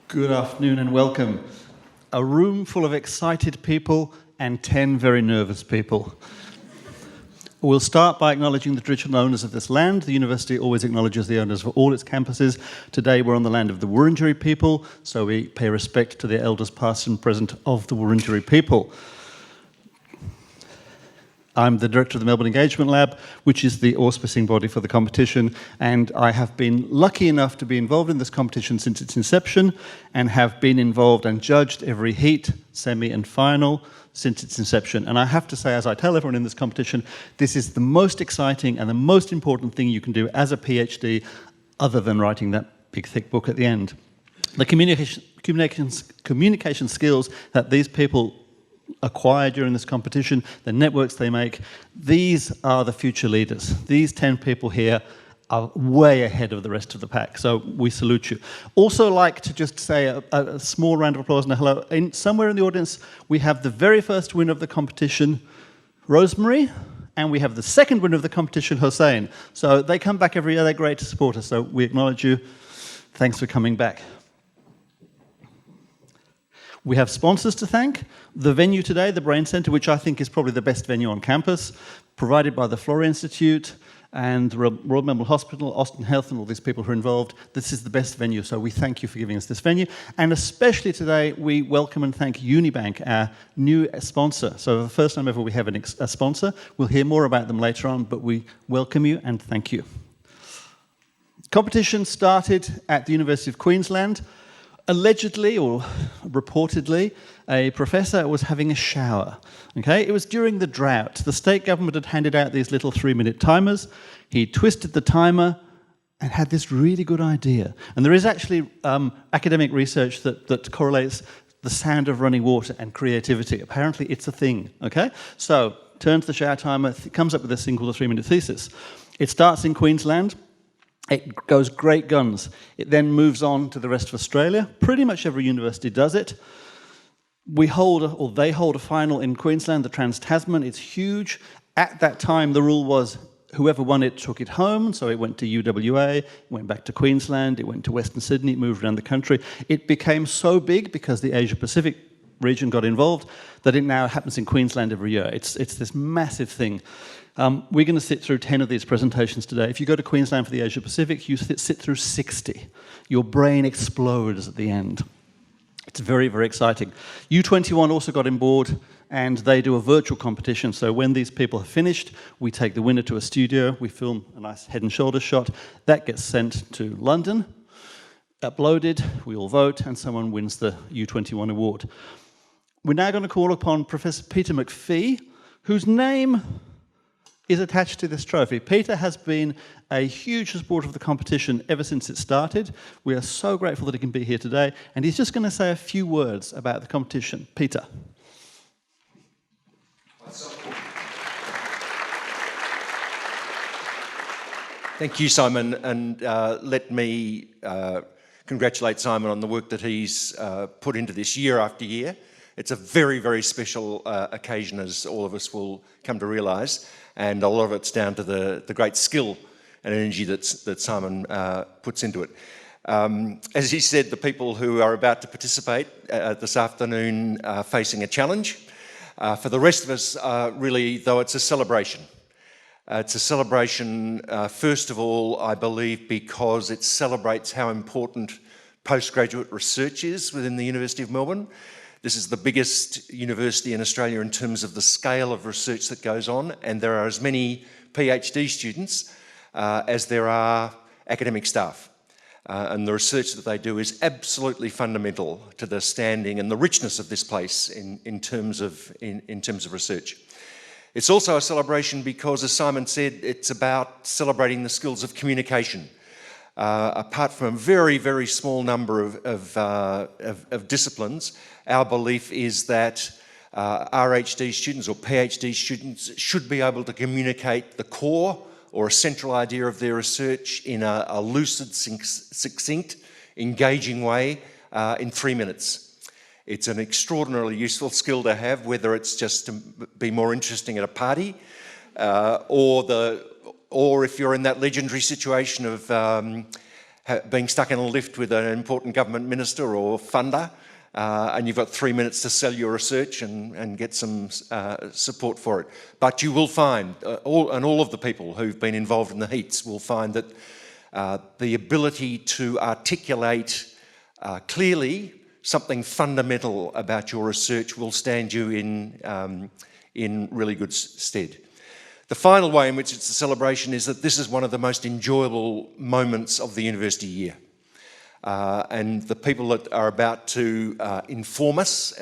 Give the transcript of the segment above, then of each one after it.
Good afternoon and welcome. A room full of excited people and 10 very nervous people. We'll start by acknowledging the traditional owners of this land. The university always acknowledges the owners for all its campuses. Today we're on the land of the Wurundjeri people, so we pay respect to the elders past and present of the Wurundjeri people. I'm the director of the Melbourne Engagement Lab, which is the auspicing body for the competition, and I have been lucky enough to be involved in this competition since its inception and have been involved and judged every heat, semi and final since its inception. And I have to say, as I tell everyone in this competition, this is the most exciting and the most important thing you can do as a PhD other than writing that big thick book at the end. The communication skills that these people acquire during this competition, the networks they make, these are the future leaders. These 10 people here are way ahead of the rest of the pack, so we salute you. Also like to just say a small round of applause and a hello. Somewhere in the audience we have the very first winner of the competition, Rosemary, and we have the second winner of the competition, Hossein. So they come back every year, they're great to support us, so we acknowledge you. Thanks for coming back. We have sponsors to thank. The venue today, the Brain Centre, which I think is probably the best venue on campus, provided by the Flora Institute and Royal Melbourne Hospital, Austin Health, and all these people who are involved. This is the best venue, so we thank you for giving us this venue. And especially today, we welcome and thank Unibank, our new sponsor. So for the first time ever, we have a sponsor. We'll hear more about them later on, but we welcome you and thank you. Competition started at the University of Queensland. Allegedly, or reportedly, a professor was having a shower. Okay? It was during the drought. The state government had handed out these little 3-minute timers. He twisted the timer and had this really good idea. And there is actually academic research that correlates the sound of running water and creativity. Apparently, it's a thing. Okay? So, turns the shower timer, comes up with this thing called a 3-minute thesis. It starts in Queensland. It goes great guns. It then moves on to the rest of Australia. Pretty much every university does it. They hold a final in Queensland, the Trans-Tasman. It's huge. At that time, the rule was whoever won it took it home. So it went to UWA, it went back to Queensland, it went to Western Sydney, it moved around the country. It became so big because the Asia-Pacific region got involved that it now happens in Queensland every year. It's this massive thing. We're going to sit through 10 of these presentations today. If you go to Queensland for the Asia Pacific, you sit through 60. Your brain explodes at the end. It's very, very exciting. U21 also got on board, and they do a virtual competition. So when these people have finished, we take the winner to a studio, we film a nice head and shoulders shot. That gets sent to London, uploaded, we all vote, and someone wins the U21 award. We're now going to call upon Professor Peter Mcphee, whose name is attached to this trophy. Peter has been a huge supporter of the competition ever since it started. We are so grateful that he can be here today, and he's just going to say a few words about the competition. Peter. Thank you, Simon, and let me congratulate Simon on the work that he's put into this year after year. It's a very, very special occasion, as all of us will come to realise, and a lot of it's down to the great skill and energy that Simon puts into it. As he said, the people who are about to participate this afternoon are facing a challenge. For the rest of us, really, though, it's a celebration. It's a celebration, first of all, I believe, because it celebrates how important postgraduate research is within the University of Melbourne. This is the biggest university in Australia in terms of the scale of research that goes on, and there are as many PhD students as there are academic staff. And the research that they do is absolutely fundamental to the standing and the richness of this place in terms of research. It's also a celebration because, as Simon said, it's about celebrating the skills of communication. Apart from a very, very small number of disciplines, our belief is that RHD students or PhD students should be able to communicate the core or a central idea of their research in a lucid, succinct, engaging way in 3 minutes. It's an extraordinarily useful skill to have, whether it's just to be more interesting at a party or if you're in that legendary situation of being stuck in a lift with an important government minister or funder, and you've got 3 minutes to sell your research and get some support for it. But you will find, all of the people who've been involved in the heats will find that the ability to articulate clearly something fundamental about your research will stand you in really good stead. The final way in which it's a celebration is that this is one of the most enjoyable moments of the university year. And the people that are about to inform us,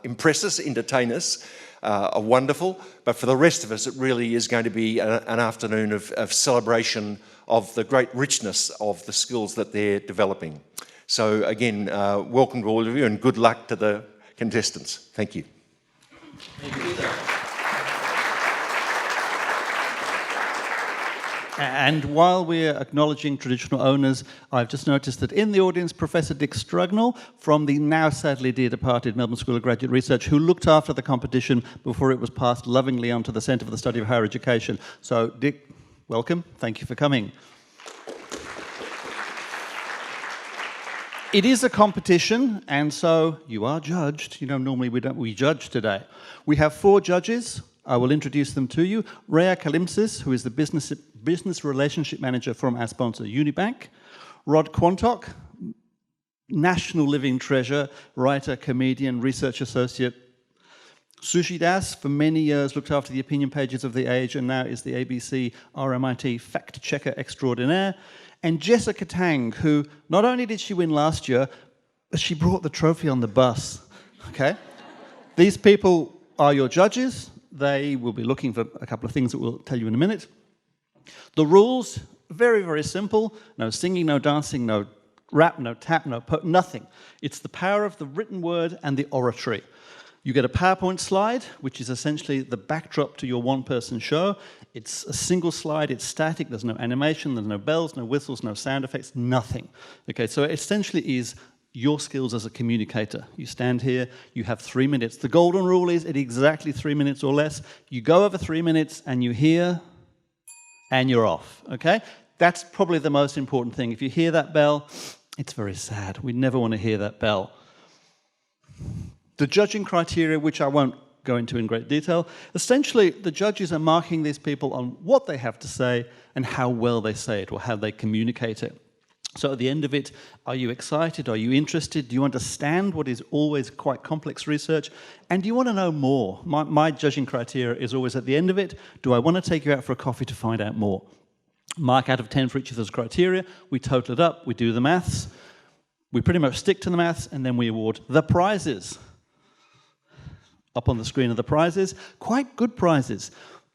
impress us, entertain us, are wonderful. But for the rest of us, it really is going to be an afternoon of celebration of the great richness of the skills that they're developing. So again, welcome to all of you and good luck to the contestants. Thank you. Thank you. And while we're acknowledging traditional owners, I've just noticed that in the audience, Professor Dick Strugnell from the now sadly dear departed Melbourne School of Graduate Research, who looked after the competition before it was passed lovingly onto the Centre for the Study of Higher Education. So Dick, welcome. Thank you for coming. It is a competition, and so you are judged. You know, normally we judge today. We have 4 judges. I will introduce them to you. Rhea Kalimsis, who is the business relationship manager from our sponsor Unibank. Rod Quantock, national living treasure, writer, comedian, research associate. Sushi Das, for many years, looked after the opinion pages of The Age and now is the ABC RMIT fact checker extraordinaire. And Jessica Tang, who not only did she win last year, but she brought the trophy on the bus. Okay? These people are your judges. They will be looking for a couple of things that we'll tell you in a minute. The rules, very, very simple. No singing, no dancing, no rap, no tap, nothing. It's the power of the written word and the oratory. You get a PowerPoint slide, which is essentially the backdrop to your one-person show. It's a single slide, it's static, there's no animation, there's no bells, no whistles, no sound effects, nothing. Okay, so it essentially is your skills as a communicator. You stand here, you have 3 minutes. The golden rule is at exactly 3 minutes or less. You go over 3 minutes and you hear, and you're off, okay? That's probably the most important thing. If you hear that bell, it's very sad. We never want to hear that bell. The judging criteria, which I won't go into in great detail, essentially the judges are marking these people on what they have to say and how well they say it or how they communicate it. So at the end of it, are you excited? Are you interested? Do you understand what is always quite complex research? And do you want to know more? My judging criteria is always at the end of it, do I want to take you out for a coffee to find out more? Mark out of 10 for each of those criteria. We total it up. We do the maths. We pretty much stick to the maths, and then we award the prizes. Up on the screen are the prizes. Quite good prizes.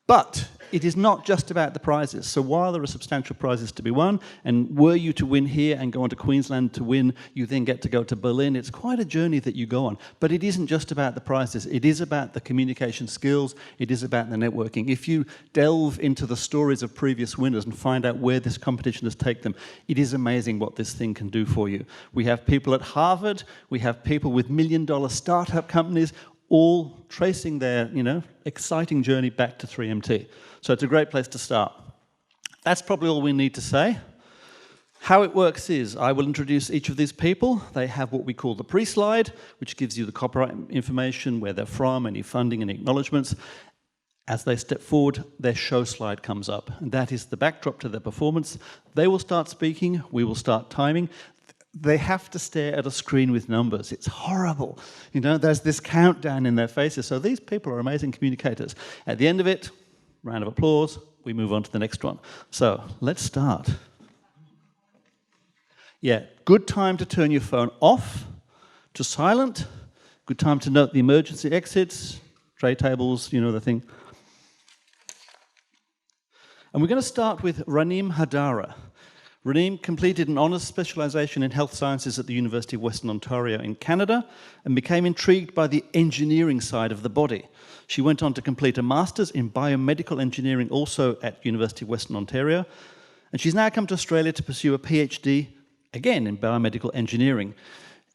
But it is not just about the prizes. So while there are substantial prizes to be won, and were you to win here and go on to Queensland to win, you then get to go to Berlin. It's quite a journey that you go on. But it isn't just about the prizes. It is about the communication skills. It is about the networking. If you delve into the stories of previous winners and find out where this competition has taken them, it is amazing what this thing can do for you. We have people at Harvard. We have people with million-dollar startup companies, all tracing their, exciting journey back to 3MT. So it's a great place to start. That's probably all we need to say. How it works is, I will introduce each of these people. They have what we call the pre-slide, which gives you the copyright information, where they're from, any funding, any acknowledgements. As they step forward, their show slide comes up, and that is the backdrop to their performance. They will start speaking, we will start timing. They have to stare at a screen with numbers. It's horrible. There's this countdown in their faces. So these people are amazing communicators. At the end of it, round of applause, we move on to the next one. So let's start. Yeah, good time to turn your phone off to silent. Good time to note the emergency exits, tray tables, the thing. And we're going to start with Rhenium Hodari. Rhenium completed an honours specialisation in health sciences at the University of Western Ontario in Canada and became intrigued by the engineering side of the body. She went on to complete a master's in biomedical engineering also at University of Western Ontario, and she's now come to Australia to pursue a PhD, again in biomedical engineering.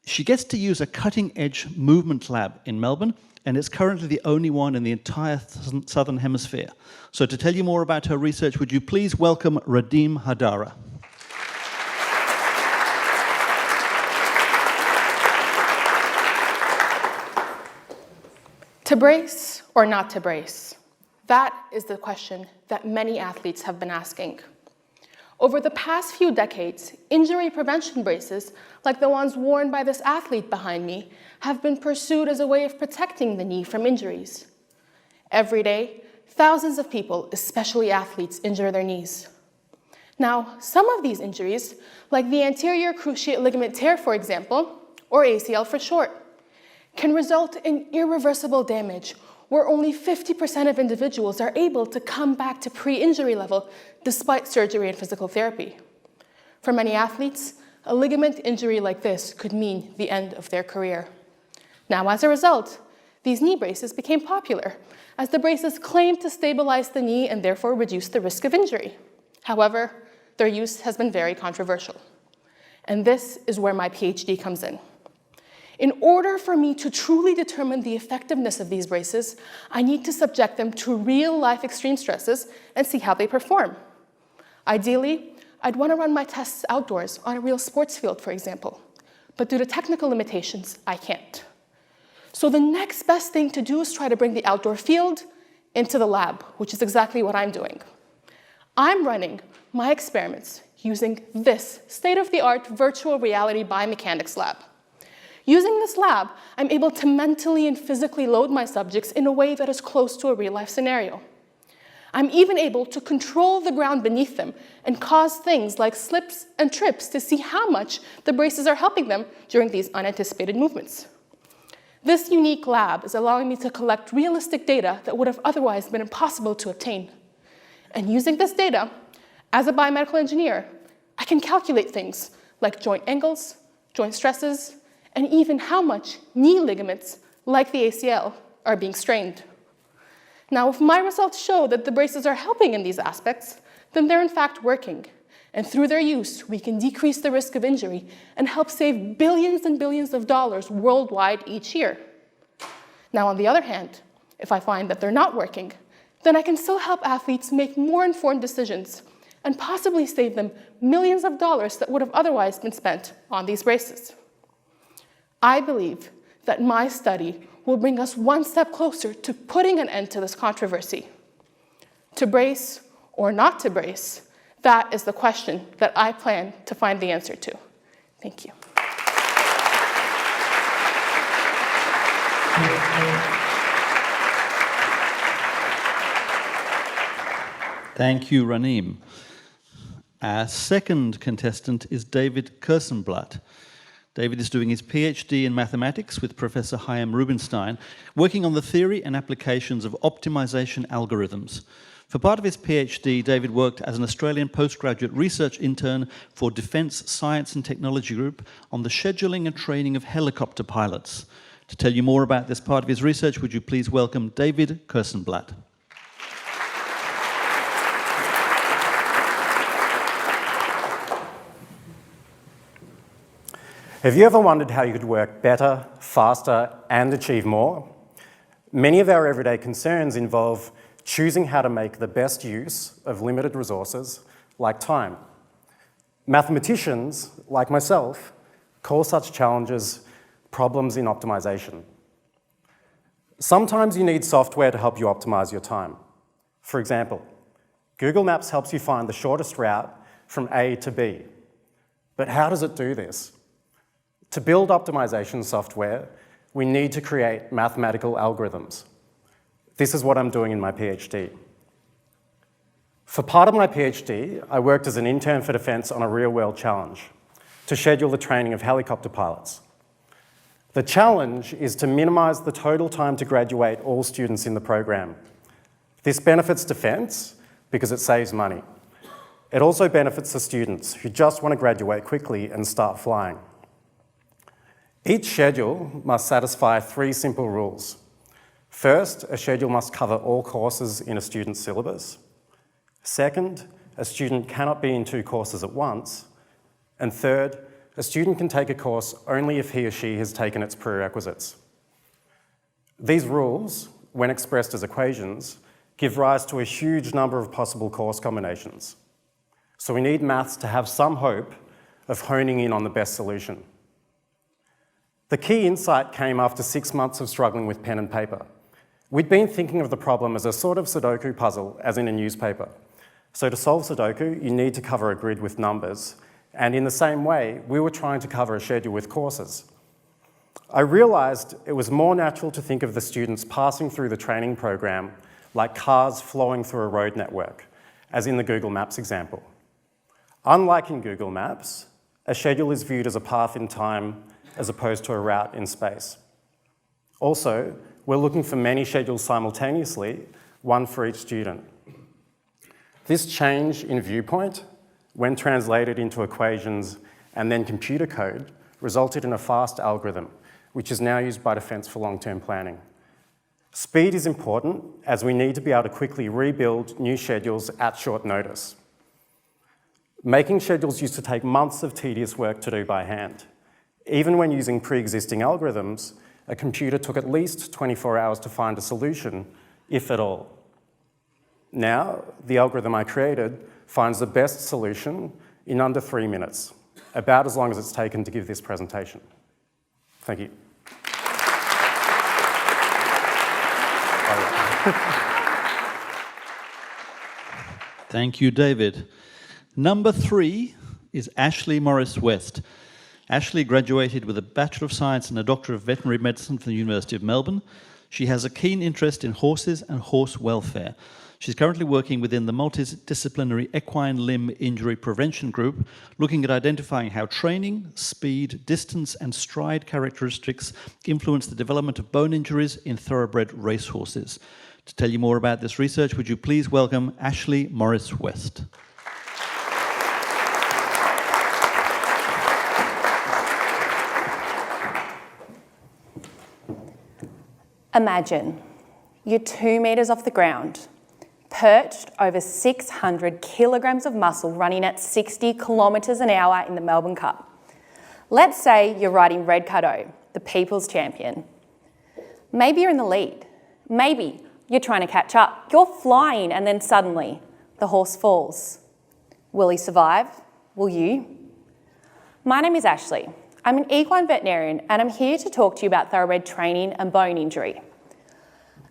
She gets to use a cutting-edge movement lab in Melbourne, and it's currently the only one in the entire Southern Hemisphere. So to tell you more about her research, would you please welcome Rhenium Hodari. To brace or not to brace? That is the question that many athletes have been asking. Over the past few decades, injury prevention braces, like the ones worn by this athlete behind me, have been pursued as a way of protecting the knee from injuries. Every day, thousands of people, especially athletes, injure their knees. Now, some of these injuries, like the anterior cruciate ligament tear, for example, or ACL for short, can result in irreversible damage where only 50% of individuals are able to come back to pre-injury level despite surgery and physical therapy. For many athletes, a ligament injury like this could mean the end of their career. Now, as a result, these knee braces became popular, as the braces claimed to stabilize the knee and therefore reduce the risk of injury. However, their use has been very controversial. And this is where my PhD comes in. In order for me to truly determine the effectiveness of these braces, I need to subject them to real-life extreme stresses and see how they perform. Ideally, I'd want to run my tests outdoors on a real sports field, for example. But due to technical limitations, I can't. So the next best thing to do is try to bring the outdoor field into the lab, which is exactly what I'm doing. I'm running my experiments using this state-of-the-art virtual reality biomechanics lab. Using this lab, I'm able to mentally and physically load my subjects in a way that is close to a real-life scenario. I'm even able to control the ground beneath them and cause things like slips and trips to see how much the braces are helping them during these unanticipated movements. This unique lab is allowing me to collect realistic data that would have otherwise been impossible to obtain. And using this data, as a biomedical engineer, I can calculate things like joint angles, joint stresses, and even how much knee ligaments, like the ACL, are being strained. Now, if my results show that the braces are helping in these aspects, then they're in fact working. And through their use, we can decrease the risk of injury and help save billions and billions of dollars worldwide each year. Now, on the other hand, if I find that they're not working, then I can still help athletes make more informed decisions and possibly save them millions of dollars that would have otherwise been spent on these braces. I believe that my study will bring us one step closer to putting an end to this controversy. To brace or not to brace, that is the question that I plan to find the answer to. Thank you. Thank you, Rhenium. Our second contestant is David Blatt. David is doing his PhD in mathematics with Professor Chaim Rubinstein, working on the theory and applications of optimization algorithms. For part of his PhD, David worked as an Australian postgraduate research intern for Defence Science and Technology Group on the scheduling and training of helicopter pilots. To tell you more about this part of his research, would you please welcome David Blatt. Have you ever wondered how you could work better, faster, and achieve more? Many of our everyday concerns involve choosing how to make the best use of limited resources, like time. Mathematicians, like myself, call such challenges problems in optimization. Sometimes you need software to help you optimize your time. For example, Google Maps helps you find the shortest route from A to B. But how does it do this? To build optimization software, we need to create mathematical algorithms. This is what I'm doing in my PhD. For part of my PhD, I worked as an intern for Defence on a real-world challenge to schedule the training of helicopter pilots. The challenge is to minimise the total time to graduate all students in the program. This benefits Defence because it saves money. It also benefits the students who just want to graduate quickly and start flying. Each schedule must satisfy 3 simple rules. First, a schedule must cover all courses in a student's syllabus. Second, a student cannot be in 2 courses at once. And third, a student can take a course only if he or she has taken its prerequisites. These rules, when expressed as equations, give rise to a huge number of possible course combinations. So we need maths to have some hope of honing in on the best solution. The key insight came after 6 months of struggling with pen and paper. We'd been thinking of the problem as a sort of Sudoku puzzle, as in a newspaper. So to solve Sudoku, you need to cover a grid with numbers. And in the same way, we were trying to cover a schedule with courses. I realised it was more natural to think of the students passing through the training program like cars flowing through a road network, as in the Google Maps example. Unlike in Google Maps, a schedule is viewed as a path in time as opposed to a route in space. Also, we're looking for many schedules simultaneously, one for each student. This change in viewpoint, when translated into equations and then computer code, resulted in a fast algorithm, which is now used by Defence for long-term planning. Speed is important, as we need to be able to quickly rebuild new schedules at short notice. Making schedules used to take months of tedious work to do by hand. Even when using pre-existing algorithms, a computer took at least 24 hours to find a solution, if at all. Now, the algorithm I created finds the best solution in under 3 minutes, about as long as it's taken to give this presentation. Thank you. Thank you, David. Number 3 is Ashley Morris West. Ashley graduated with a Bachelor of Science and a Doctor of Veterinary Medicine from the University of Melbourne. She has a keen interest in horses and horse welfare. She's currently working within the multidisciplinary equine limb injury prevention group, looking at identifying how training, speed, distance, and stride characteristics influence the development of bone injuries in thoroughbred racehorses. To tell you more about this research, would you please welcome Ashley Morris West. Imagine you're 2 metres off the ground, perched over 600 kilograms of muscle running at 60 kilometres an hour in the Melbourne Cup. Let's say you're riding Red Cadeau, the people's champion. Maybe you're in the lead. Maybe you're trying to catch up. You're flying and then suddenly the horse falls. Will he survive? Will you? My name is Ashley. I'm an equine veterinarian and I'm here to talk to you about thoroughbred training and bone injury.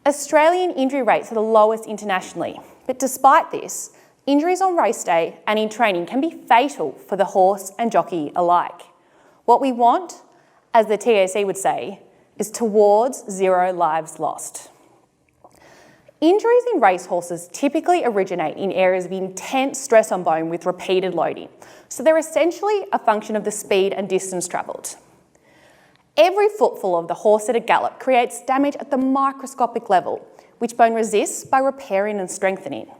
Australian injury rates are the lowest internationally, but despite this, injuries on race day and in training can be fatal for the horse and jockey alike. What we want, as the TAC would say, is towards 0 lives lost. Injuries in racehorses typically originate in areas of intense stress on bone with repeated loading, so they're essentially a function of the speed and distance travelled. Every footfall of the horse at a gallop creates damage at the microscopic level, which bone resists by repairing and strengthening.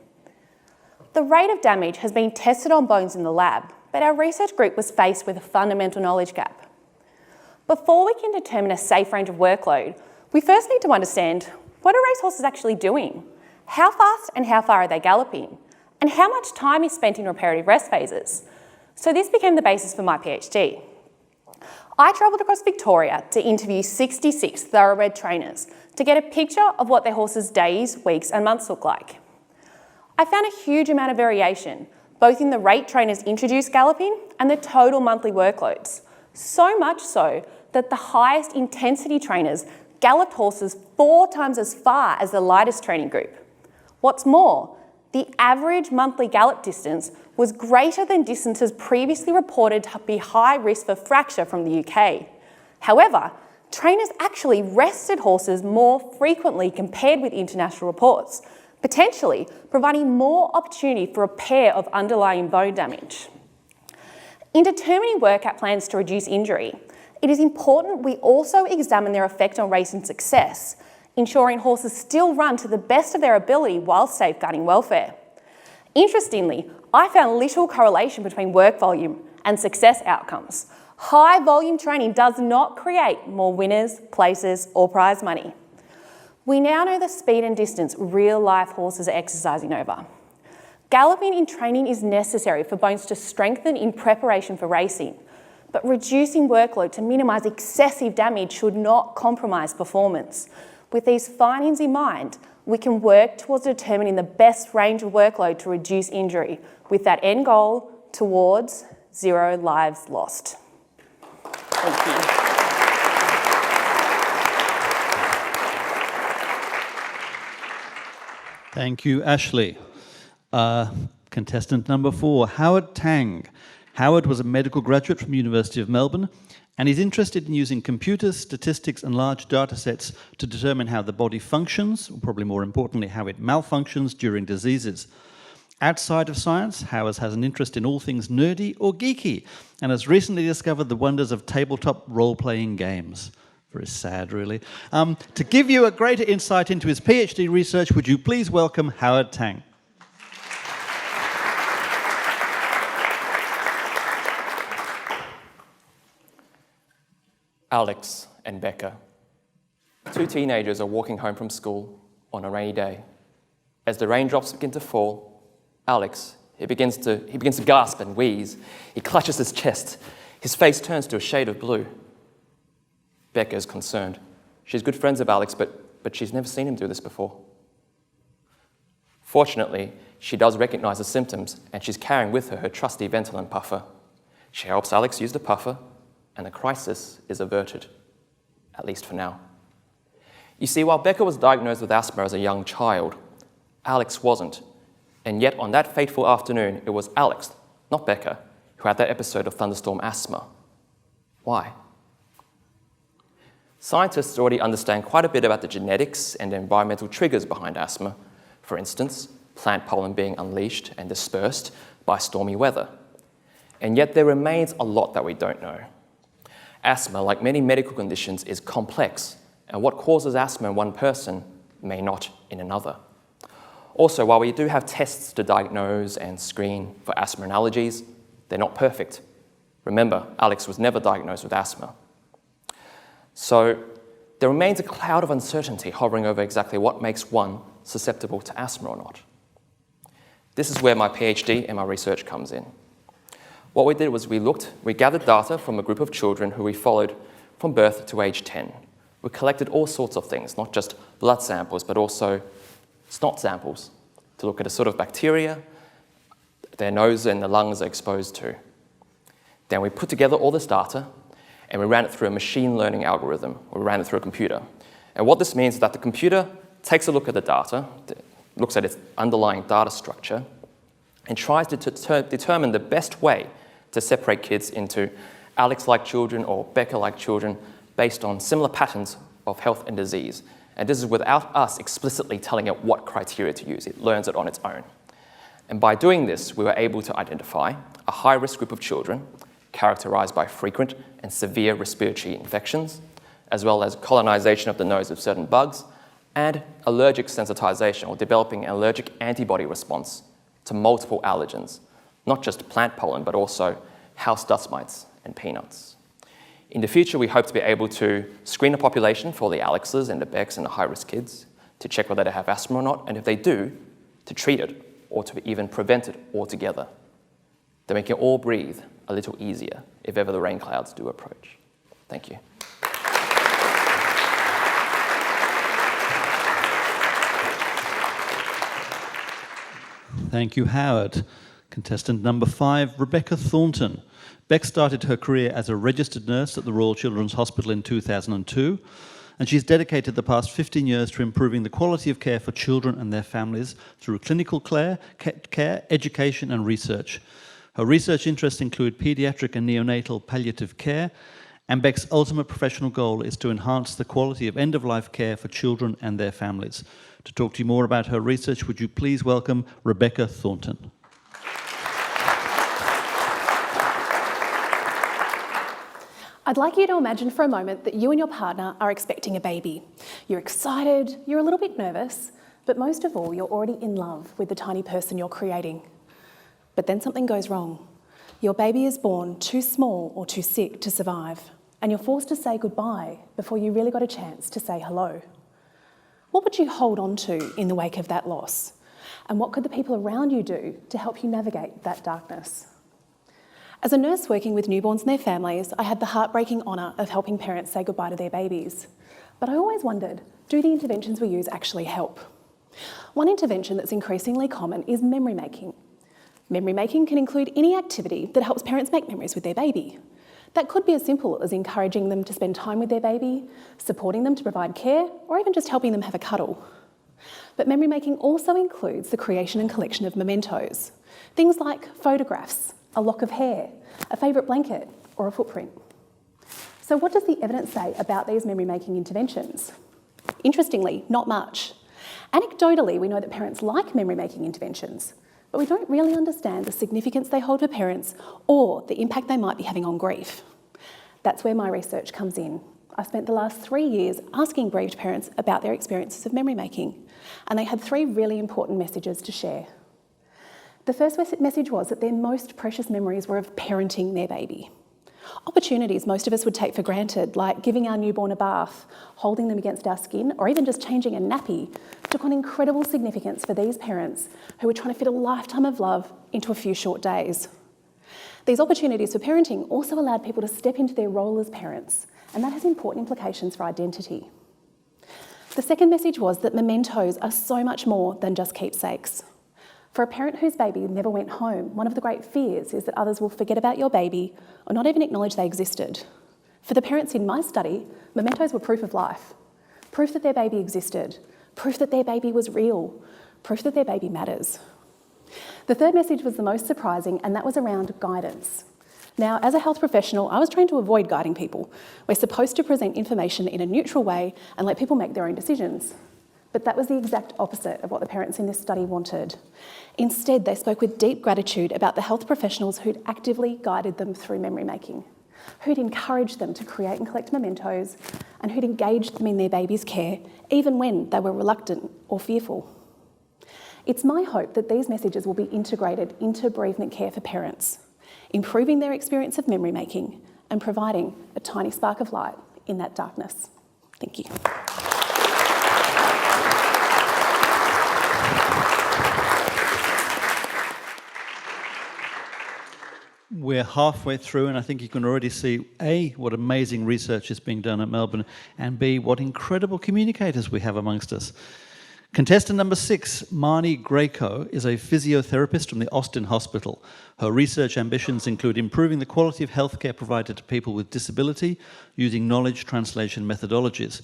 The rate of damage has been tested on bones in the lab, but our research group was faced with a fundamental knowledge gap. Before we can determine a safe range of workload, we first need to understand, what are racehorses actually doing? How fast and how far are they galloping? And how much time is spent in reparative rest phases? So this became the basis for my PhD. I travelled across Victoria to interview 66 thoroughbred trainers to get a picture of what their horses' days, weeks and months look like. I found a huge amount of variation, both in the rate trainers introduced galloping and the total monthly workloads. So much so that the highest intensity trainers galloped horses 4 times as far as the lightest training group. What's more, the average monthly gallop distance was greater than distances previously reported to be high risk for fracture from the UK. However, trainers actually rested horses more frequently compared with international reports, potentially providing more opportunity for repair of underlying bone damage. In determining workout plans to reduce injury, it is important we also examine their effect on racing success, ensuring horses still run to the best of their ability while safeguarding welfare. Interestingly, I found little correlation between work volume and success outcomes. High volume training does not create more winners, places, or prize money. We now know the speed and distance real-life horses are exercising over. Galloping in training is necessary for bones to strengthen in preparation for racing, but reducing workload to minimise excessive damage should not compromise performance. With these findings in mind, we can work towards determining the best range of workload to reduce injury, with that end goal towards 0 lives lost. Thank you. Thank you, Ashley. Contestant number 4, Howard Tang. Howard was a medical graduate from the University of Melbourne, and he's interested in using computers, statistics, and large data sets to determine how the body functions, or probably more importantly, how it malfunctions during diseases. Outside of science, Howard has an interest in all things nerdy or geeky, and has recently discovered the wonders of tabletop role-playing games. Very sad, really. To give you a greater insight into his PhD research, would you please welcome Howard Tang? Alex and Becca. 2 teenagers are walking home from school on a rainy day. As the raindrops begin to fall, Alex, he begins to gasp and wheeze. He clutches his chest. His face turns to a shade of blue. Becca is concerned. She's good friends with Alex, but she's never seen him do this before. Fortunately, she does recognize the symptoms, and she's carrying with her trusty Ventolin puffer. She helps Alex use the puffer, and the crisis is averted, at least for now. You see, while Becca was diagnosed with asthma as a young child, Alex wasn't. And yet on that fateful afternoon, it was Alex, not Becca, who had that episode of thunderstorm asthma. Why? Scientists already understand quite a bit about the genetics and environmental triggers behind asthma. For instance, plant pollen being unleashed and dispersed by stormy weather. And yet there remains a lot that we don't know. Asthma, like many medical conditions, is complex, and what causes asthma in one person may not in another. Also, while we do have tests to diagnose and screen for asthma and allergies, they're not perfect. Remember, Alex was never diagnosed with asthma. So there remains a cloud of uncertainty hovering over exactly what makes one susceptible to asthma or not. This is where my PhD and my research comes in. What we did was we gathered data from a group of children who we followed from birth to age 10. We collected all sorts of things, not just blood samples, but also snot samples to look at a sort of bacteria their nose and the lungs are exposed to. Then we put together all this data and we ran it through a machine learning algorithm. We ran it through a computer. And what this means is that the computer takes a look at the data, looks at its underlying data structure, and tries to determine the best way to separate kids into Alex-like children or Becca-like children based on similar patterns of health and disease. And this is without us explicitly telling it what criteria to use. It learns it on its own. And by doing this, we were able to identify a high-risk group of children characterized by frequent and severe respiratory infections, as well as colonization of the nose with certain bugs, and allergic sensitization, or developing an allergic antibody response to multiple allergens, not just plant pollen, but also house dust mites and peanuts. In the future, we hope to be able to screen a population for the Alexes and the Becks and the high-risk kids to check whether they have asthma or not, and if they do, to treat it or to even prevent it altogether. Then we can all breathe a little easier if ever the rain clouds do approach. Thank you. Thank you, Howard. Contestant number 5, Rebecca Thornton. Beck started her career as a registered nurse at the Royal Children's Hospital in 2002, and she's dedicated the past 15 years to improving the quality of care for children and their families through clinical care, education, and research. Her research interests include pediatric and neonatal palliative care, and Beck's ultimate professional goal is to enhance the quality of end-of-life care for children and their families. To talk to you more about her research, would you please welcome Rebecca Thornton. I'd like you to imagine for a moment that you and your partner are expecting a baby. You're excited, you're a little bit nervous, but most of all, you're already in love with the tiny person you're creating. But then something goes wrong. Your baby is born too small or too sick to survive, and you're forced to say goodbye before you really got a chance to say hello. What would you hold on to in the wake of that loss? And what could the people around you do to help you navigate that darkness? As a nurse working with newborns and their families, I had the heartbreaking honour of helping parents say goodbye to their babies. But I always wondered, do the interventions we use actually help? One intervention that's increasingly common is memory making. Memory making can include any activity that helps parents make memories with their baby. That could be as simple as encouraging them to spend time with their baby, supporting them to provide care, or even just helping them have a cuddle. But memory making also includes the creation and collection of mementos. Things like photographs, a lock of hair, a favourite blanket, or a footprint. So what does the evidence say about these memory making interventions? Interestingly, not much. Anecdotally, we know that parents like memory making interventions, but we don't really understand the significance they hold for parents or the impact they might be having on grief. That's where my research comes in. I've spent the last 3 years asking bereaved parents about their experiences of memory making, and they had 3 really important messages to share. The first message was that their most precious memories were of parenting their baby. Opportunities most of us would take for granted, like giving our newborn a bath, holding them against our skin, or even just changing a nappy, took on incredible significance for these parents who were trying to fit a lifetime of love into a few short days. These opportunities for parenting also allowed people to step into their role as parents, and that has important implications for identity. The second message was that mementos are so much more than just keepsakes. For a parent whose baby never went home, one of the great fears is that others will forget about your baby or not even acknowledge they existed. For the parents in my study, mementos were proof of life, proof that their baby existed, proof that their baby was real, proof that their baby matters. The third message was the most surprising, and that was around guidance. Now, as a health professional, I was trained to avoid guiding people. We're supposed to present information in a neutral way and let people make their own decisions. But that was the exact opposite of what the parents in this study wanted. Instead, they spoke with deep gratitude about the health professionals who'd actively guided them through memory making, who'd encouraged them to create and collect mementos, and who'd engaged them in their baby's care, even when they were reluctant or fearful. It's my hope that these messages will be integrated into bereavement care for parents, improving their experience of memory making and providing a tiny spark of light in that darkness. Thank you. We're halfway through, and I think you can already see, A, what amazing research is being done at Melbourne, and B, what incredible communicators we have amongst us. Contestant number 6, Marnie Greco, is a physiotherapist from the Austin Hospital. Her research ambitions include improving the quality of healthcare provided to people with disability using knowledge translation methodologies.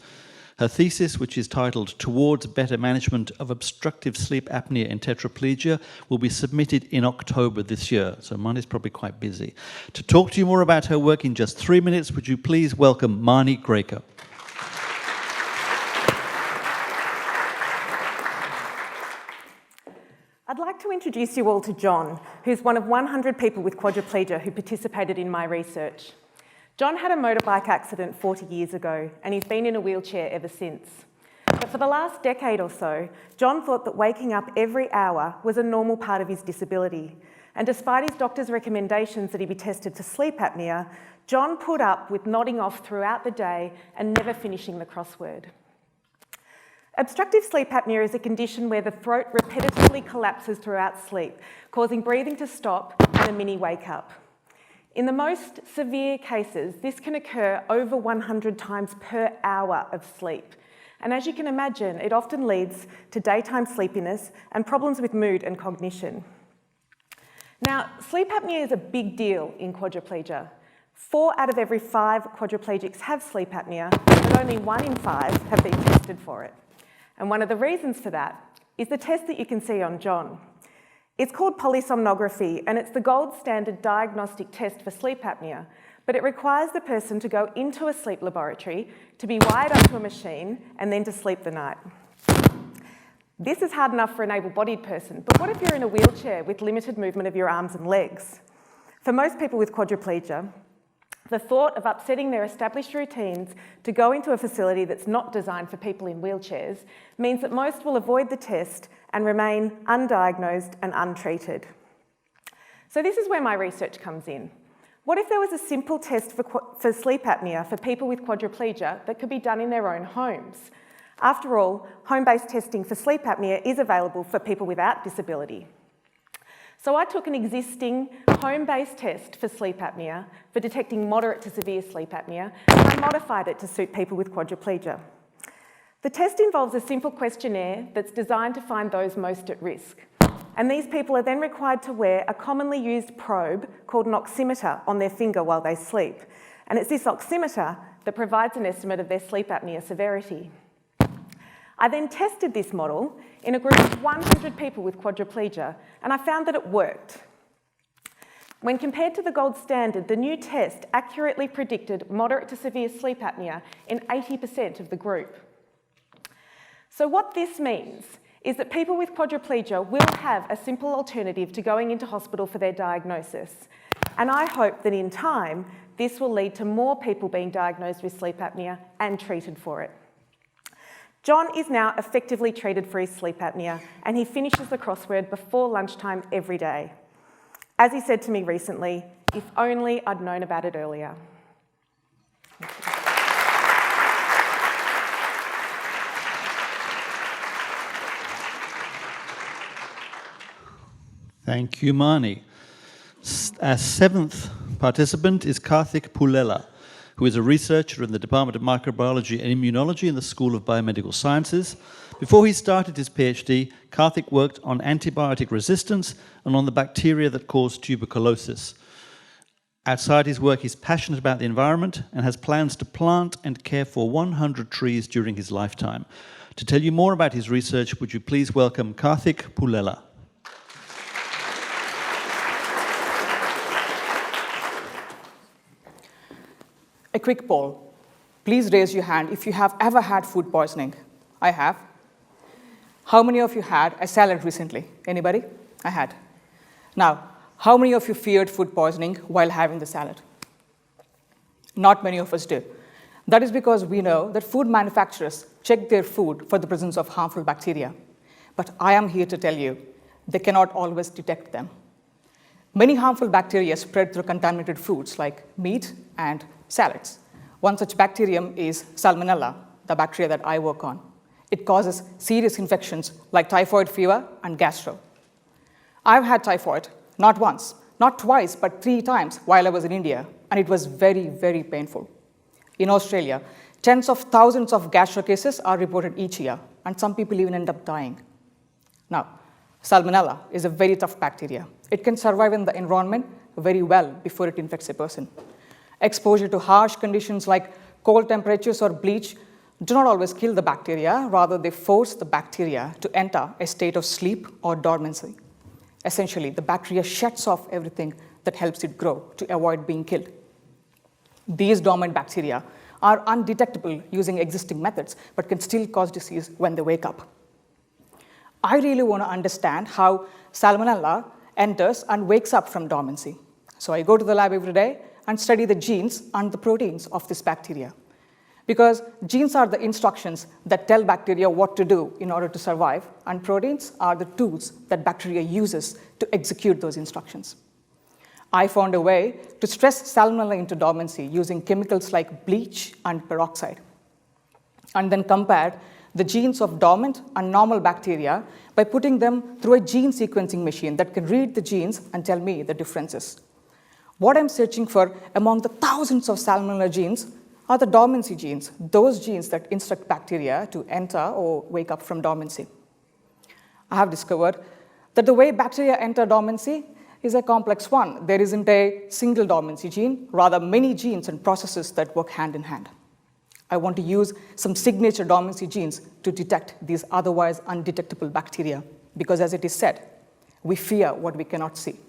Her thesis, which is titled Towards Better Management of Obstructive Sleep Apnea and Tetraplegia, will be submitted in October this year, so Marnie's probably quite busy. To talk to you more about her work in just 3 minutes, would you please welcome Marnie Greco. I'd like to introduce you all to John, who's one of 100 people with quadriplegia who participated in my research. John had a motorbike accident 40 years ago, and he's been in a wheelchair ever since. But for the last decade or so, John thought that waking up every hour was a normal part of his disability. And despite his doctor's recommendations that he be tested for sleep apnea, John put up with nodding off throughout the day and never finishing the crossword. Obstructive sleep apnea is a condition where the throat repetitively collapses throughout sleep, causing breathing to stop and a mini wake-up. In the most severe cases, this can occur over 100 times per hour of sleep. And as you can imagine, it often leads to daytime sleepiness and problems with mood and cognition. Now, sleep apnea is a big deal in quadriplegia. 4 out of every 5 quadriplegics have sleep apnea, but only 1 in 5 have been tested for it. And one of the reasons for that is the test that you can see on John. It's called polysomnography, and it's the gold standard diagnostic test for sleep apnea, but it requires the person to go into a sleep laboratory, to be wired up to a machine, and then to sleep the night. This is hard enough for an able-bodied person, but what if you're in a wheelchair with limited movement of your arms and legs? For most people with quadriplegia, the thought of upsetting their established routines to go into a facility that's not designed for people in wheelchairs means that most will avoid the test and remain undiagnosed and untreated. So this is where my research comes in. What if there was a simple test for sleep apnea for people with quadriplegia that could be done in their own homes? After all, home-based testing for sleep apnea is available for people without disability. So I took an existing home-based test for sleep apnea for detecting moderate to severe sleep apnea, and I modified it to suit people with quadriplegia. The test involves a simple questionnaire that's designed to find those most at risk. And these people are then required to wear a commonly used probe called an oximeter on their finger while they sleep. And it's this oximeter that provides an estimate of their sleep apnea severity. I then tested this model in a group of 100 people with quadriplegia, and I found that it worked. When compared to the gold standard, the new test accurately predicted moderate to severe sleep apnea in 80% of the group. So what this means is that people with quadriplegia will have a simple alternative to going into hospital for their diagnosis. And I hope that in time, this will lead to more people being diagnosed with sleep apnea and treated for it. John is now effectively treated for his sleep apnea, and he finishes the crossword before lunchtime every day. As he said to me recently, if only I'd known about it earlier. Thank you, Mani. Our seventh participant is Karthik Pullela, who is a researcher in the Department of Microbiology and Immunology in the School of Biomedical Sciences. Before he started his PhD, Karthik worked on antibiotic resistance and on the bacteria that cause tuberculosis. Outside his work, he's passionate about the environment and has plans to plant and care for 100 trees during his lifetime. To tell you more about his research, would you please welcome Karthik Pullela. A quick poll. Please raise your hand if you have ever had food poisoning. I have. How many of you had a salad recently? Anybody? I had. Now, how many of you feared food poisoning while having the salad? Not many of us do. That is because we know that food manufacturers check their food for the presence of harmful bacteria. But I am here to tell you, they cannot always detect them. Many harmful bacteria spread through contaminated foods like meat and salads. One such bacterium is Salmonella, the bacteria that I work on. It causes serious infections like typhoid fever and gastro. I've had typhoid, not once, not twice, but 3 times while I was in India, and it was very, very painful. In Australia, tens of thousands of gastro cases are reported each year, and some people even end up dying. Now, Salmonella is a very tough bacteria. It can survive in the environment very well before it infects a person. Exposure to harsh conditions like cold temperatures or bleach do not always kill the bacteria, rather they force the bacteria to enter a state of sleep or dormancy. Essentially, the bacteria shuts off everything that helps it grow to avoid being killed. These dormant bacteria are undetectable using existing methods, but can still cause disease when they wake up. I really want to understand how Salmonella enters and wakes up from dormancy. So I go to the lab every day and study the genes and the proteins of this bacteria. Because genes are the instructions that tell bacteria what to do in order to survive, and proteins are the tools that bacteria uses to execute those instructions. I found a way to stress Salmonella into dormancy using chemicals like bleach and peroxide, and then compared the genes of dormant and normal bacteria by putting them through a gene sequencing machine that can read the genes and tell me the differences. What I'm searching for among the thousands of Salmonella genes are the dormancy genes, those genes that instruct bacteria to enter or wake up from dormancy. I have discovered that the way bacteria enter dormancy is a complex one. There isn't a single dormancy gene, rather many genes and processes that work hand in hand. I want to use some signature dormancy genes to detect these otherwise undetectable bacteria, because as it is said, we fear what we cannot see.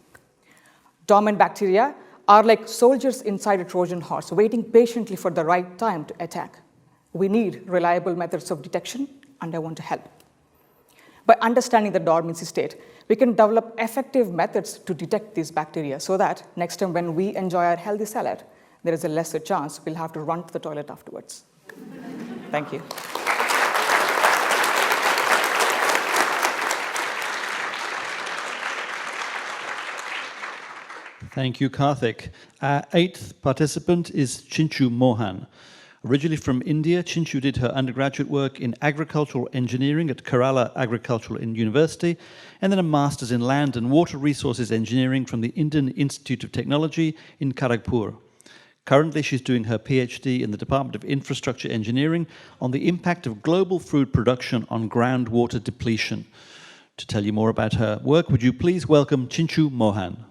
Dormant bacteria are like soldiers inside a Trojan horse, waiting patiently for the right time to attack. We need reliable methods of detection, and I want to help. By understanding the dormancy state, we can develop effective methods to detect these bacteria so that next time when we enjoy our healthy salad, there is a lesser chance we'll have to run to the toilet afterwards. Thank you. Thank you, Karthik. Our 8th participant is Chinchu Mohan. Originally from India, Chinchu did her undergraduate work in agricultural engineering at Kerala Agricultural University, and then a master's in land and water resources engineering from the Indian Institute of Technology in Kharagpur. Currently, she's doing her PhD in the Department of Infrastructure Engineering on the impact of global food production on groundwater depletion. To tell you more about her work, would you please welcome Chinchu Mohan.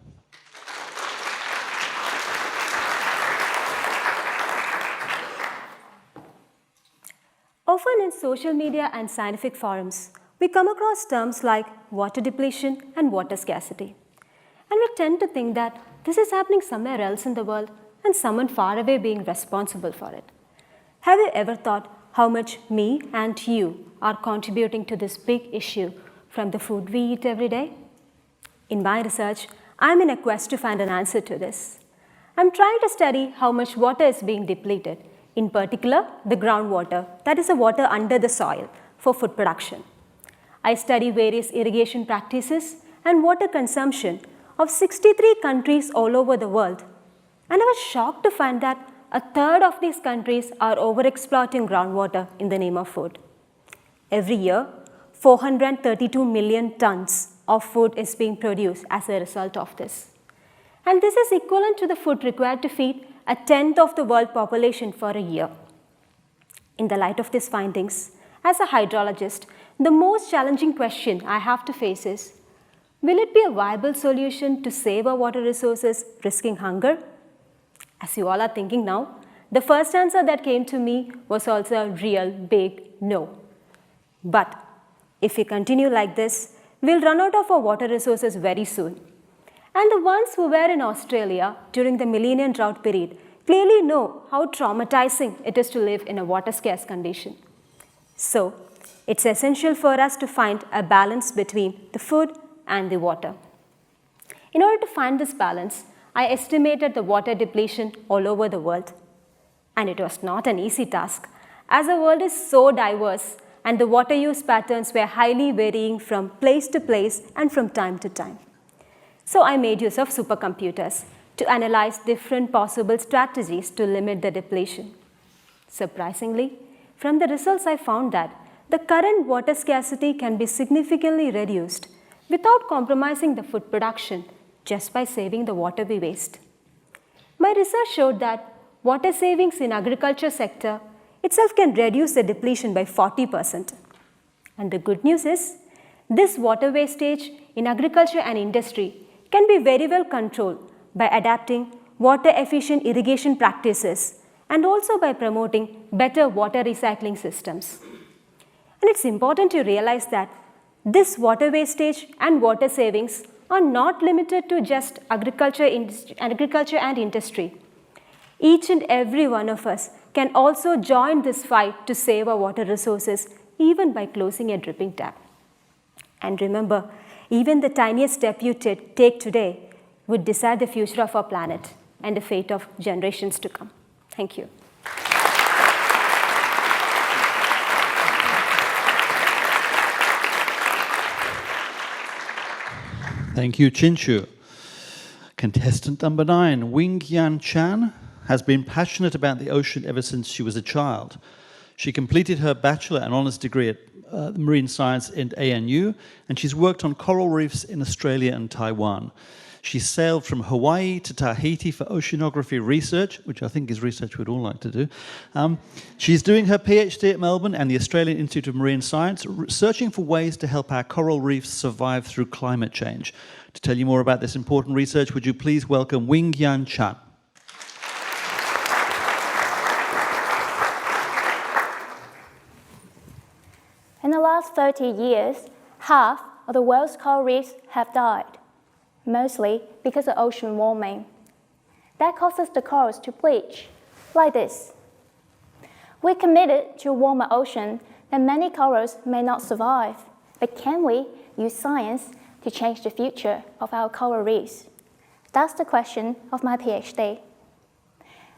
Often in social media and scientific forums, we come across terms like water depletion and water scarcity. And we tend to think that this is happening somewhere else in the world and someone far away being responsible for it. Have you ever thought how much me and you are contributing to this big issue from the food we eat every day? In my research, I'm in a quest to find an answer to this. I'm trying to study how much water is being depleted, in particular the groundwater, that is the water under the soil, for food production. I study various irrigation practices and water consumption of 63 countries all over the world. And I was shocked to find that a third of these countries are overexploiting groundwater in the name of food. Every year, 432 million tons of food is being produced as a result of this. And this is equivalent to the food required to feed a tenth of the world population for a year. In the light of these findings, as a hydrologist, the most challenging question I have to face is, will it be a viable solution to save our water resources risking hunger? As you all are thinking now, the first answer that came to me was also a real big no. But if we continue like this, we'll run out of our water resources very soon. And the ones who were in Australia during the millennium drought period clearly know how traumatizing it is to live in a water-scarce condition. So, it's essential for us to find a balance between the food and the water. In order to find this balance, I estimated the water depletion all over the world. And it was not an easy task, as the world is so diverse and the water use patterns were highly varying from place to place and from time to time. So I made use of supercomputers to analyze different possible strategies to limit the depletion. Surprisingly, from the results I found that the current water scarcity can be significantly reduced without compromising the food production just by saving the water we waste. My research showed that water savings in agriculture sector itself can reduce the depletion by 40%. And the good news is, this water wastage in agriculture and industry can be very well controlled by adapting water-efficient irrigation practices and also by promoting better water recycling systems. And it's important to realize that this water wastage and water savings are not limited to just agriculture and industry. Each and every one of us can also join this fight to save our water resources, even by closing a dripping tap. And remember, even the tiniest step you take today would decide the future of our planet and the fate of generations to come. Thank you. Thank you, Chinshu. Contestant number 9, Wing Yan Chan, has been passionate about the ocean ever since she was a child. She completed her bachelor and honours degree at Marine Science in ANU, and she's worked on coral reefs in Australia and Taiwan. She sailed from Hawaii to Tahiti for oceanography research, which I think is research we'd all like to do. She's doing her PhD at Melbourne and the Australian Institute of Marine Science, searching for ways to help our coral reefs survive through climate change. To tell you more about this important research, would you please welcome Wing Yan Chan. In the last 30 years, half of the world's coral reefs have died, mostly because of ocean warming. That causes the corals to bleach, like this. We're committed to a warmer ocean, then many corals may not survive. But can we use science to change the future of our coral reefs? That's the question of my PhD.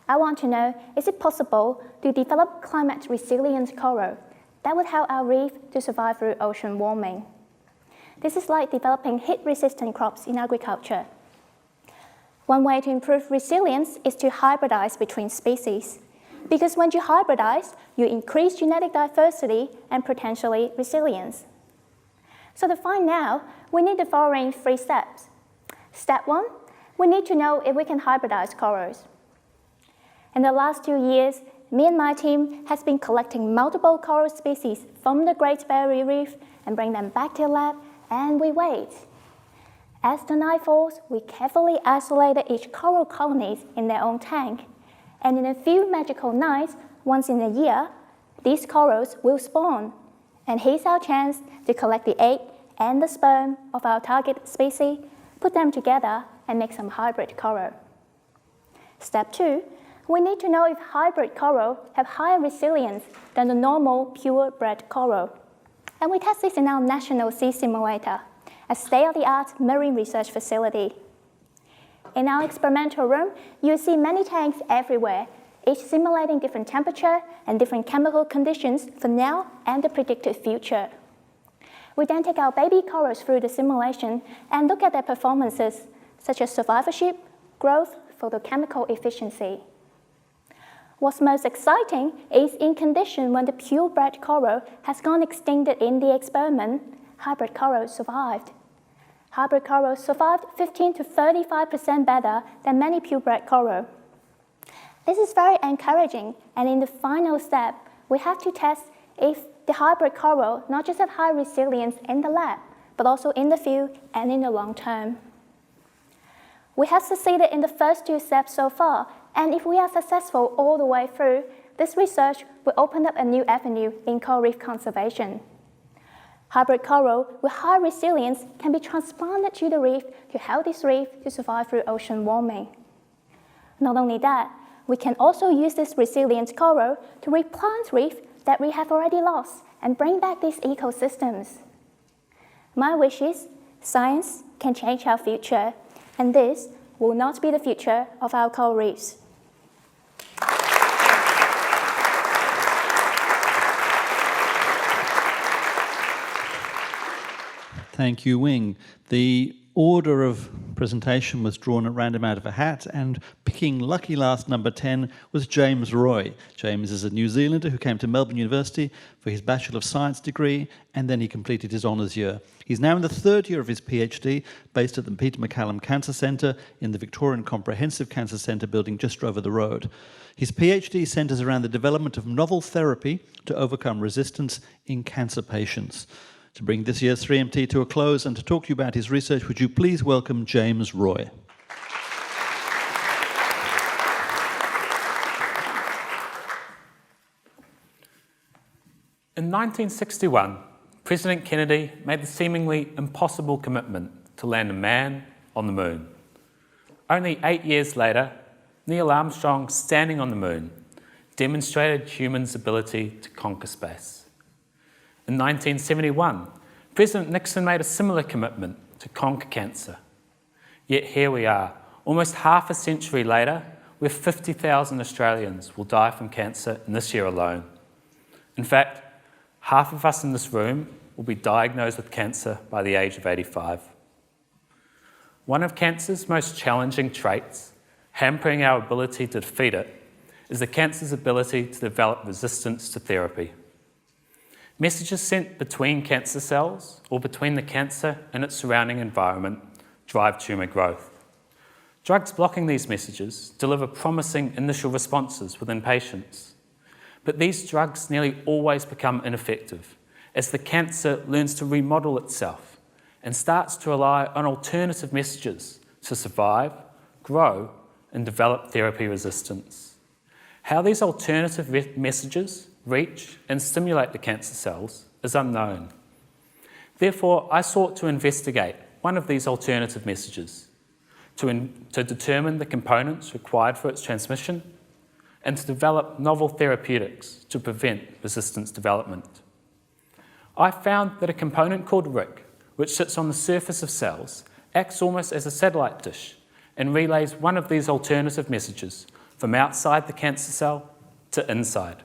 I want to know, is it possible to develop climate-resilient coral that would help our reef to survive through ocean warming? This is like developing heat-resistant crops in agriculture. One way to improve resilience is to hybridize between species. Because when you hybridize, you increase genetic diversity and potentially resilience. So to find out, we need the following 3 steps. Step 1, we need to know if we can hybridize corals. In the last 2 years, me and my team has been collecting multiple coral species from the Great Barrier Reef and bring them back to the lab, and we wait. As the night falls, we carefully isolated each coral colony in their own tank. And in a few magical nights, once in a year, these corals will spawn, and here's our chance to collect the egg and the sperm of our target species, put them together, and make some hybrid coral. Step 2, we need to know if hybrid coral have higher resilience than the normal purebred coral. And we test this in our National Sea Simulator, a state-of-the-art marine research facility. In our experimental room, you'll see many tanks everywhere, each simulating different temperature and different chemical conditions for now and the predicted future. We then take our baby corals through the simulation and look at their performances, such as survivorship, growth, photochemical efficiency. What's most exciting is in condition when the purebred coral has gone extinct in the experiment, hybrid corals survived. Hybrid corals survived 15 to 35% better than many purebred coral. This is very encouraging, and in the final step, we have to test if the hybrid coral not just have high resilience in the lab, but also in the field and in the long term. We have succeeded in the first 2 steps so far, and if we are successful all the way through, this research will open up a new avenue in coral reef conservation. Hybrid coral with high resilience can be transplanted to the reef to help this reef to survive through ocean warming. Not only that, we can also use this resilient coral to replant reef that we have already lost and bring back these ecosystems. My wish is science can change our future, and this will not be the future of our coral reefs. Thank you, Wing. The order of presentation was drawn at random out of a hat, and picking lucky last number 10 was James Roy. James is a New Zealander who came to Melbourne University for his Bachelor of Science degree, and then he completed his honours year. He's now in the 3rd year of his PhD, based at the Peter MacCallum Cancer Centre in the Victorian Comprehensive Cancer Centre building just over the road. His PhD centres around the development of novel therapy to overcome resistance in cancer patients. To bring this year's 3MT to a close and to talk to you about his research, would you please welcome James Roy. In 1961, President Kennedy made the seemingly impossible commitment to land a man on the moon. Only 8 years later, Neil Armstrong, standing on the moon, demonstrated humans' ability to conquer space. In 1971, President Nixon made a similar commitment to conquer cancer. Yet here we are, almost half a century later, where 50,000 Australians will die from cancer in this year alone. In fact, half of us in this room will be diagnosed with cancer by the age of 85. One of cancer's most challenging traits, hampering our ability to defeat it, is the cancer's ability to develop resistance to therapy. Messages sent between cancer cells or between the cancer and its surrounding environment drive tumour growth. Drugs blocking these messages deliver promising initial responses within patients. But these drugs nearly always become ineffective as the cancer learns to remodel itself and starts to rely on alternative messages to survive, grow, and develop therapy resistance. How these alternative messages reach and stimulate the cancer cells is unknown. Therefore, I sought to investigate one of these alternative messages, to determine the components required for its transmission, and to develop novel therapeutics to prevent resistance development. I found that a component called RIC, which sits on the surface of cells, acts almost as a satellite dish and relays one of these alternative messages from outside the cancer cell to inside.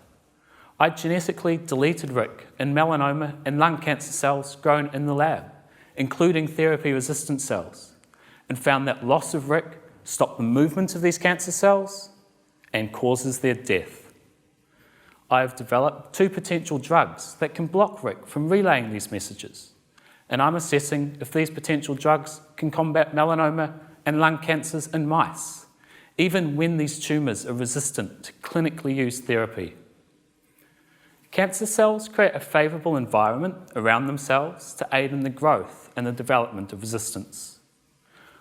I genetically deleted RIC in melanoma and lung cancer cells grown in the lab, including therapy-resistant cells, and found that loss of RIC stopped the movement of these cancer cells and causes their death. I have developed 2 potential drugs that can block RIC from relaying these messages, and I'm assessing if these potential drugs can combat melanoma and lung cancers in mice, even when these tumours are resistant to clinically used therapy. Cancer cells create a favourable environment around themselves to aid in the growth and the development of resistance.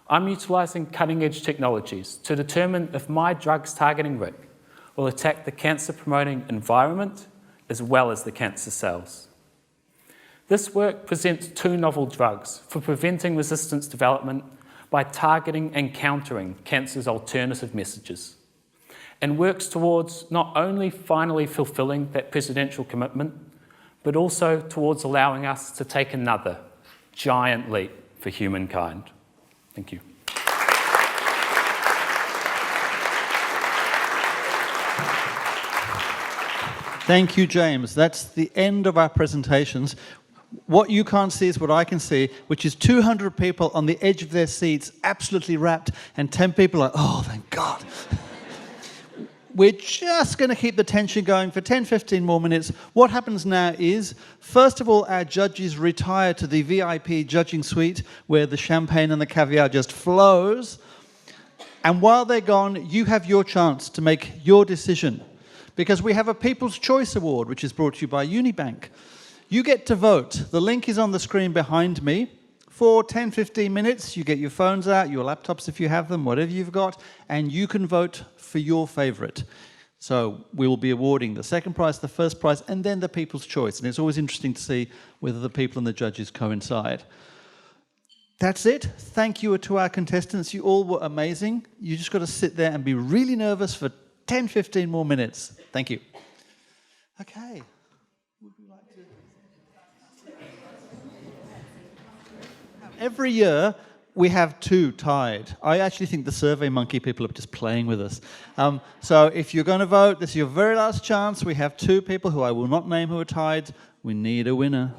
I'm utilising cutting-edge technologies to determine if my drugs targeting RIC will attack the cancer-promoting environment, as well as the cancer cells. This work presents 2 novel drugs for preventing resistance development by targeting and countering cancer's alternative messages, and works towards not only finally fulfilling that presidential commitment, but also towards allowing us to take another giant leap for humankind. Thank you. Thank you, James. That's the end of our presentations. What you can't see is what I can see, which is 200 people on the edge of their seats, absolutely rapt, and 10 people like, oh, thank God. We're just going to keep the tension going for 10, 15 more minutes. What happens now is, first of all, our judges retire to the VIP judging suite where the champagne and the caviar just flows. And while they're gone, you have your chance to make your decision. Because we have a People's Choice Award, which is brought to you by Unibank. You get to vote. The link is on the screen behind me. For 10, 15 minutes, you get your phones out, your laptops if you have them, whatever you've got, and you can vote for your favourite. So we will be awarding the second prize, the first prize, and then the People's Choice. And it's always interesting to see whether the people and the judges coincide. That's it. Thank you to our contestants. You all were amazing. You just got to sit there and be really nervous for 10, 15 more minutes. Thank you. Okay. Would we like to... Every year, we have 2 tied. I actually think the Survey Monkey people are just playing with us. So if you're going to vote, this is your very last chance. We have 2 people who I will not name who are tied. We need a winner.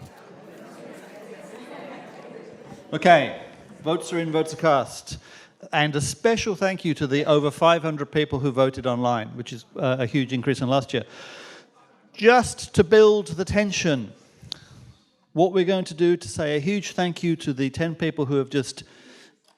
Okay, votes are in, votes are cast. And a special thank you to the over 500 people who voted online, which is a huge increase on last year. Just to build the tension, what we're going to do to say a huge thank you to the 10 people who have just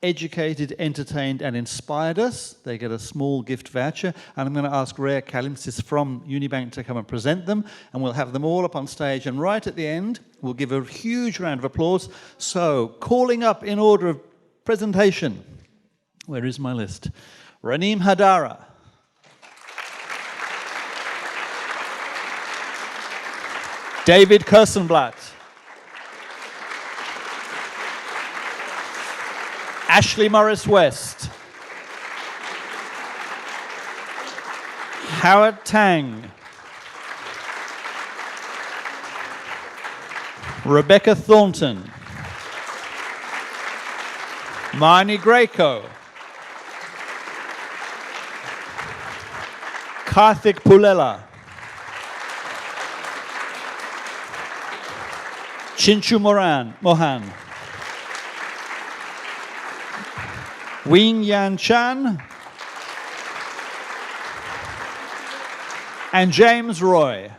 educated, entertained, and inspired us. They get a small gift voucher, and I'm going to ask Rhea Kalimsis from Unibank to come and present them, and we'll have them all up on stage, and right at the end, we'll give a huge round of applause. So, calling up in order of presentation. Where is my list? Rhenium Hodari. David Kirstenblatt. Ashley Morris-West. Howard Tang. Rebecca Thornton. Marnie Greco. Karthik Pulela. Chinchu Mohan. Wing Yan Chan. And James Roy.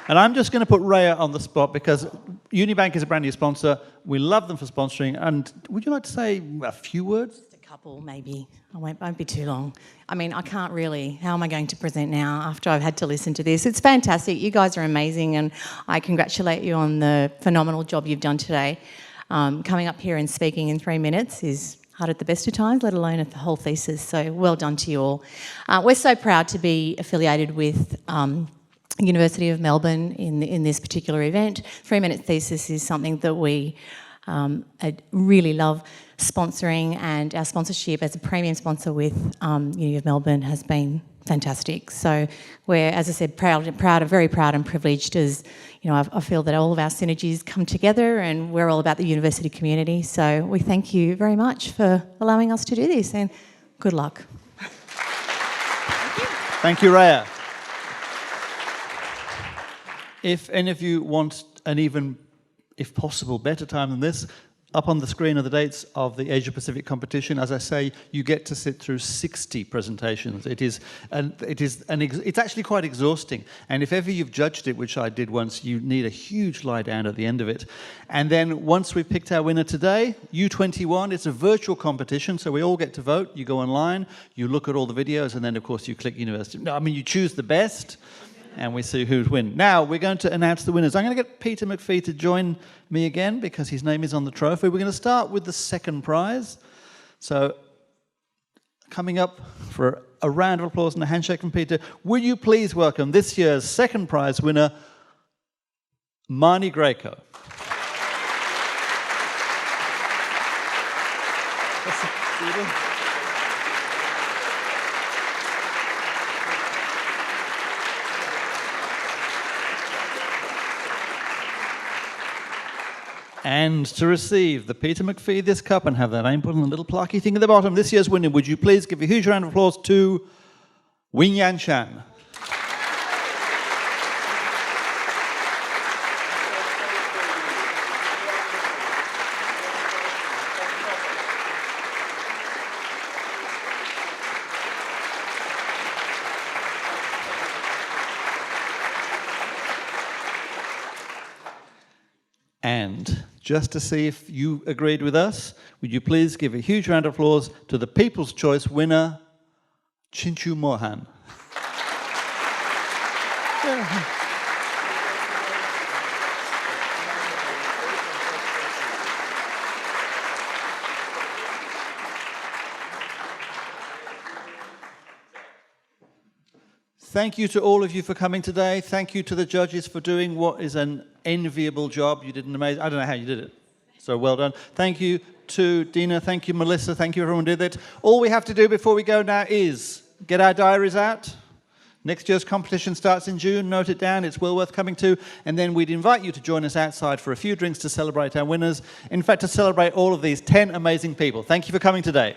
And I'm just going to put Rhea on the spot because Unibank is a brand new sponsor. We love them for sponsoring. And would you like to say a few words? Just a couple, maybe. I won't be too long. I mean, I can't really. How am I going to present now after I've had to listen to this? It's fantastic. You guys are amazing, and I congratulate you on the phenomenal job you've done today. Coming up here and speaking in 3 minutes is hard at the best of times, let alone at the whole thesis. So well done to you all. We're so proud to be affiliated with University of Melbourne in this particular event. 3 Minute Thesis is something that we really love sponsoring, and our sponsorship as a premium sponsor with Uni of Melbourne has been fantastic. So we're, as I said, very proud and privileged as, you know, I feel that all of our synergies come together and we're all about the university community. So we thank you very much for allowing us to do this, and good luck. Thank you, Rhea. If any of you want an even, if possible, better time than this, up on the screen are the dates of the Asia Pacific competition. As I say, you get to sit through 60 presentations. It's actually quite exhausting. And if ever you've judged it, which I did once, you need a huge lie down at the end of it. And then once we've picked our winner today, U21, it's a virtual competition, so we all get to vote. You go online, you look at all the videos, and then of course you click university. No, I mean, you choose the best, and we see who'd win. Now, we're going to announce the winners. I'm going to get Peter Mcphee to join me again because his name is on the trophy. We're going to start with the second prize. So, coming up for a round of applause and a handshake from Peter. Will you please welcome this year's second prize winner, Marnie Greco. And to receive the Peter Mcphee this cup and have that name put on the little plaquey thing at the bottom, this year's winner, would you please give a huge round of applause to Wing Yan Shan. And just to see if you agreed with us, would you please give a huge round of applause to the People's Choice winner, Chinchu Mohan. Thank you to all of you for coming today. Thank you to the judges for doing what is an enviable job. You did an amazing, I don't know how you did it. So well done. Thank you to Dina. Thank you, Melissa. Thank you, everyone who did it. All we have to do before we go now is get our diaries out. Next year's competition starts in June. Note it down. It's well worth coming to. And then we'd invite you to join us outside for a few drinks to celebrate our winners. In fact, to celebrate all of these 10 amazing people. Thank you for coming today.